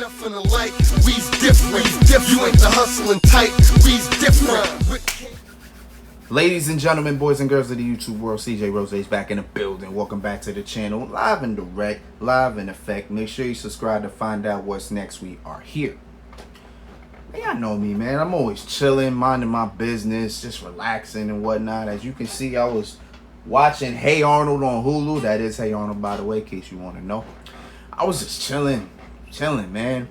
nothing alike. We's different. You ain't the hustling type. We's different. Ladies and gentlemen, boys and girls of the YouTube world, CJ Rose's back in the building. Welcome back to the channel, live and direct, live in effect. Make sure you subscribe to find out what's next. We are here. Hey, y'all know me, man. I'm always chilling, minding my business, just relaxing and whatnot. As you can see, I was watching Hey Arnold on Hulu. That is Hey Arnold, by the way, in case you want to know. I was just chilling, man.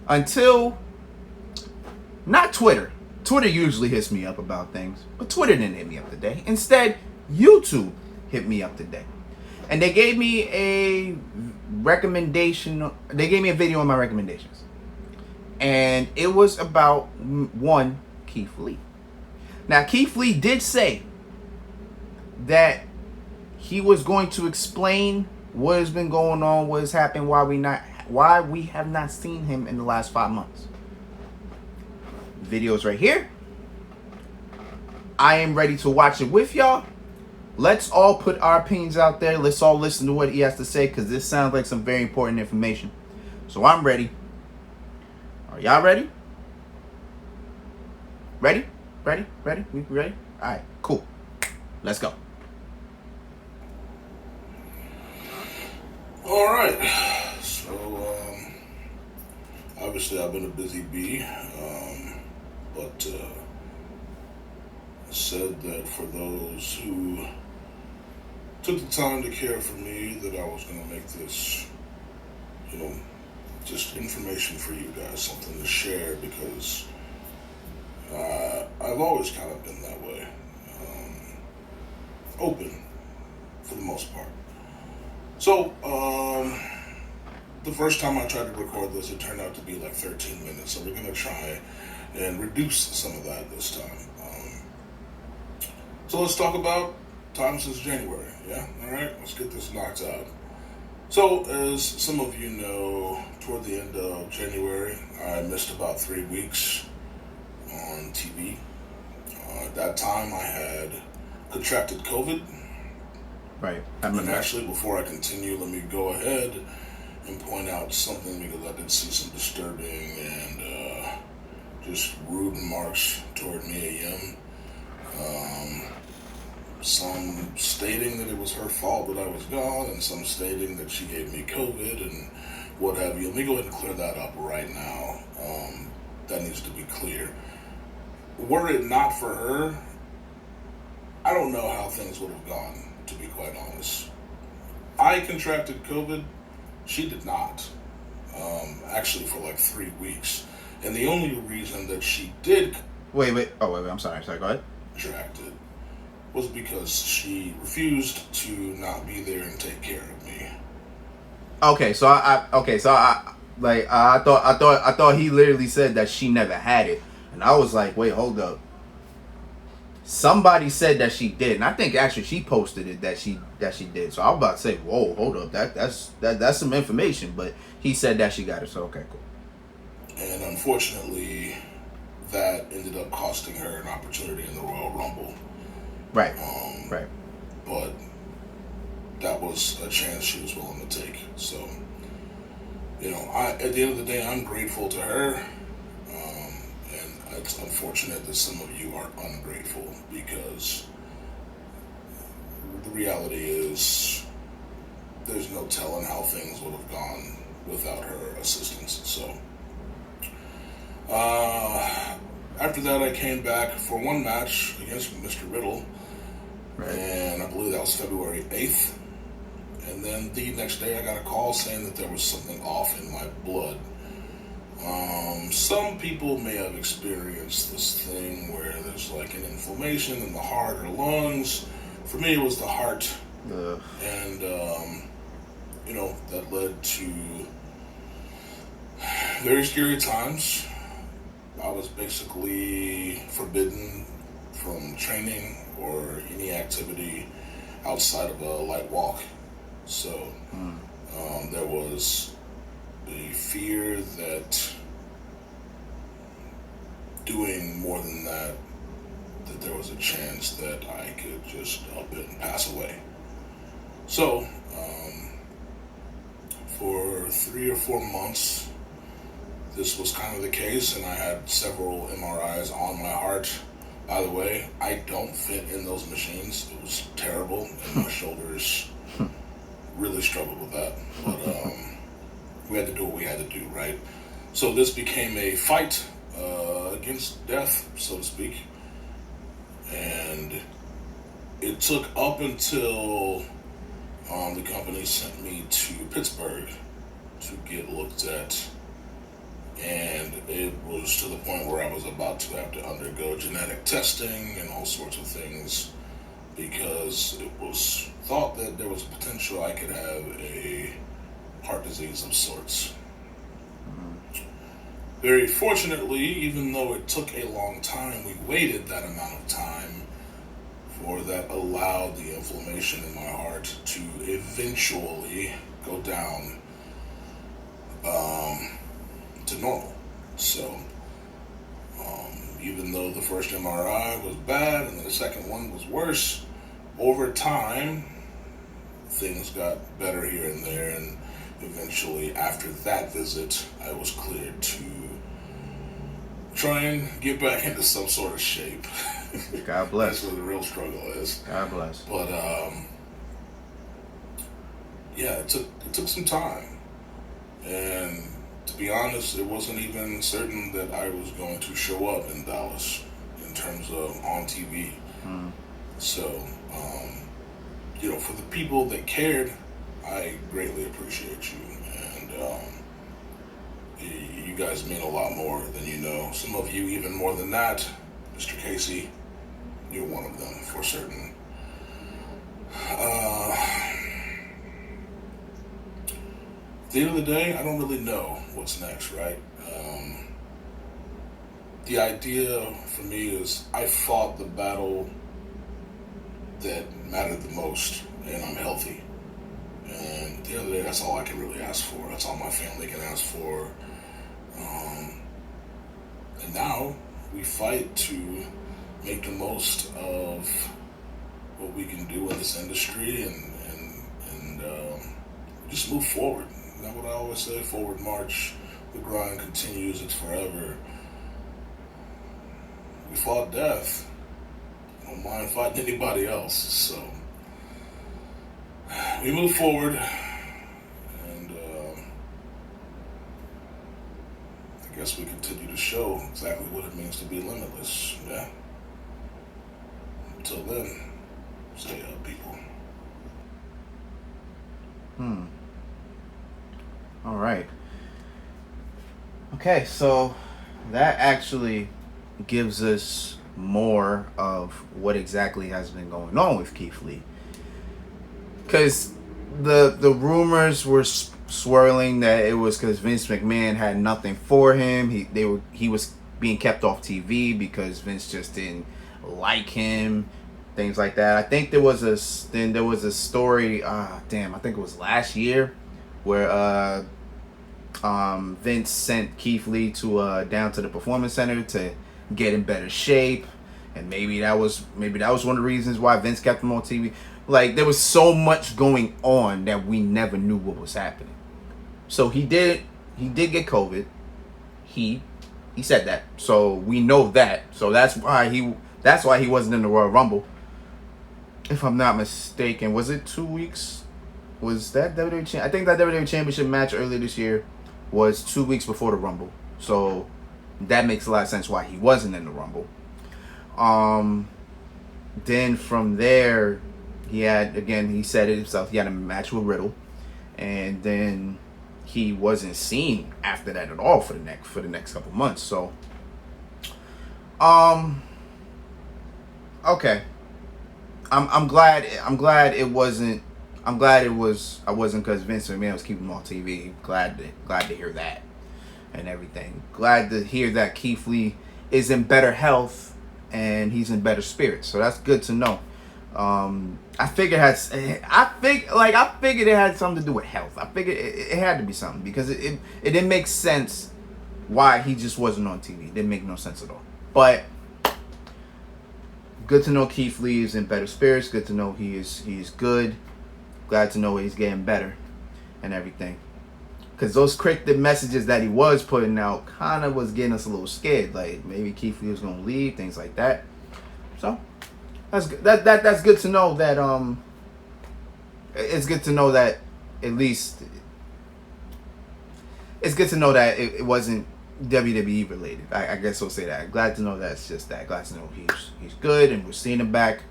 Until, not Twitter. Twitter usually hits me up about things, but Twitter didn't hit me up today. Instead, YouTube hit me up today. And they gave me a recommendation. They gave me a video on my recommendations. And it was about, one, Keith Lee. Now, Keith Lee did say that he was going to explain what has been going on, what has happened, why we have not seen him in the last 5 months. Videos right here. I am ready to watch it with y'all. Let's all put our opinions out there. Let's all listen to what he has to say, because this sounds like some very important information. So I'm ready. Are y'all ready? Ready? We ready? All right, cool. Let's go. All right. So, obviously I've been a busy bee, but said that for those who took the time to care for me, that I was going to make this, just information for you guys, something to share, because I've always kind of been that way, open for the most part. So, the first time I tried to record this, it turned out to be like 13 minutes, so we're going to try and reduce some of that this time. So let's talk about time since January, yeah? All right, let's get this knocked out. So, as some of you know, toward the end of January, I missed about 3 weeks on TV. At that time, I had contracted COVID. Right. And actually, before I continue, let me go ahead and point out something, because I did see some disturbing and just rude remarks toward Mia Yim. Some stating that it was her fault that I was gone, and some stating that she gave me COVID and what have you. Let me go ahead and clear that up right now. That needs to be clear. Were it not for her, I don't know how things would have gone, to be quite honest. I contracted COVID. She did not. Actually, for like 3 weeks. And the only reason that she did... Wait. Oh, wait. I'm sorry. Go ahead. ...contracted was because she refused to not be there and take care of me. Okay, so I thought he literally said that she never had it, and I was like, wait, hold up. Somebody said that she did, and I think actually she posted it that she did. So I was about to say, whoa, hold up, that's some information, but he said that she got it. So okay, cool. And unfortunately, that ended up costing her an opportunity in the Royal Rumble. Right. Right. But that was a chance she was willing to take. So, at the end of the day, I'm grateful to her. And it's unfortunate that some of you are ungrateful, because the reality is there's no telling how things would have gone without her assistance. So, after that, I came back for one match against Mr. Riddle. Right. And I believe that was February 8th. And then the next day I got a call saying that there was something off in my blood. Some people may have experienced this thing where there's like an inflammation in the heart or lungs. For me, it was the heart. And, that led to very scary times. I was basically forbidden from training or any activity outside of a light walk. So there was a fear that doing more than that there was a chance that I could just up and pass away. So for 3 or 4 months, this was kind of the case, and I had several MRIs on my heart. By the way, I don't fit in those machines. It was terrible, and my shoulders really struggled with that. But we had to do what we had to do, right? So this became a fight against death, so to speak. And it took up until the company sent me to Pittsburgh to get looked at. And it was to the point where I was about to have to undergo genetic testing and all sorts of things, because it was thought that there was potential I could have a heart disease of sorts. Very fortunately, even though it took a long time, we waited that amount of time for that allowed the inflammation in my heart to eventually go down to normal. So even though the first MRI was bad and the second one was worse, over time things got better here and there, and eventually after that visit I was cleared to try and get back into some sort of shape. God bless. That's where the real struggle is. God bless. But yeah, it took some time, and to be honest, it wasn't even certain that I was going to show up in Dallas in terms of on TV. So, for the people that cared, I greatly appreciate you, and you guys mean a lot more than you know. Some of you even more than that. Mr. Casey, you're one of them for certain. At the end of the day, I don't really know what's next, right? The idea for me is I fought the battle that mattered the most, and I'm healthy. And at the end of the day, that's all I can really ask for. That's all my family can ask for. And now we fight to make the most of what we can do in this industry and just move forward. You know what I always say? Forward march. The grind continues. It's forever. We fought death. I don't mind fighting anybody else. So we move forward, and I guess we continue to show exactly what it means to be limitless. Yeah. Until then, stay up, people. All right. Okay, so that actually gives us more of what exactly has been going on with Keith Lee. Because the rumors were swirling that it was because Vince McMahon had nothing for him. He was being kept off TV because Vince just didn't like him, things like that. I think there was a story. I think it was last year, where Vince sent Keith Lee to down to the Performance Center to get in better shape, and maybe that was one of the reasons why Vince kept him on TV. Like, there was so much going on that we never knew what was happening. So he did get COVID. He said that, so we know that. So that's why he wasn't in the Royal Rumble. If I'm not mistaken, was it 2 weeks? Was that WWE? I think that WWE Championship match earlier this year was 2 weeks before the Rumble. So that makes a lot of sense why he wasn't in the Rumble. Then from there, he said it himself, he had a match with Riddle, and then he wasn't seen after that at all for the next couple months. So okay. I'm glad it wasn't because Vince McMahon was keeping him on TV. Glad to hear that and everything. Glad to hear that Keith Lee is in better health and he's in better spirits. So that's good to know. I figured it had something to do with health. I figured it had to be something, because it didn't make sense why he just wasn't on TV. It didn't make no sense at all. But good to know Keith Lee is in better spirits. Good to know he is good. Glad to know he's getting better and everything. Because those cryptic messages that he was putting out kind of was getting us a little scared. Like, maybe Keith Lee was going to leave, things like that. So, that's good. That's good to know that, it's good to know that at least, it's good to know that it wasn't WWE related. I guess we'll say that. Glad to know that it's just that. Glad to know he's good and we're seeing him back.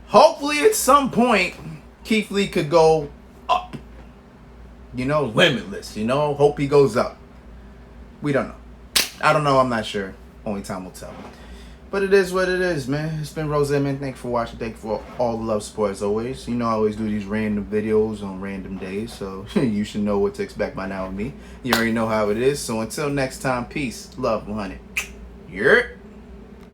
Hopefully at some point, Keith Lee could go up. You know, limitless, you know, hope he goes up. We don't know. I don't know, I'm not sure. Only time will tell. But it is what it is, man. It's been Rose, man. Thank you for watching. Thank you for all the love, support as always. You know I always do these random videos on random days, so you should know what to expect by now with me. You already know how it is. So until next time, peace, love, 100. Yeah.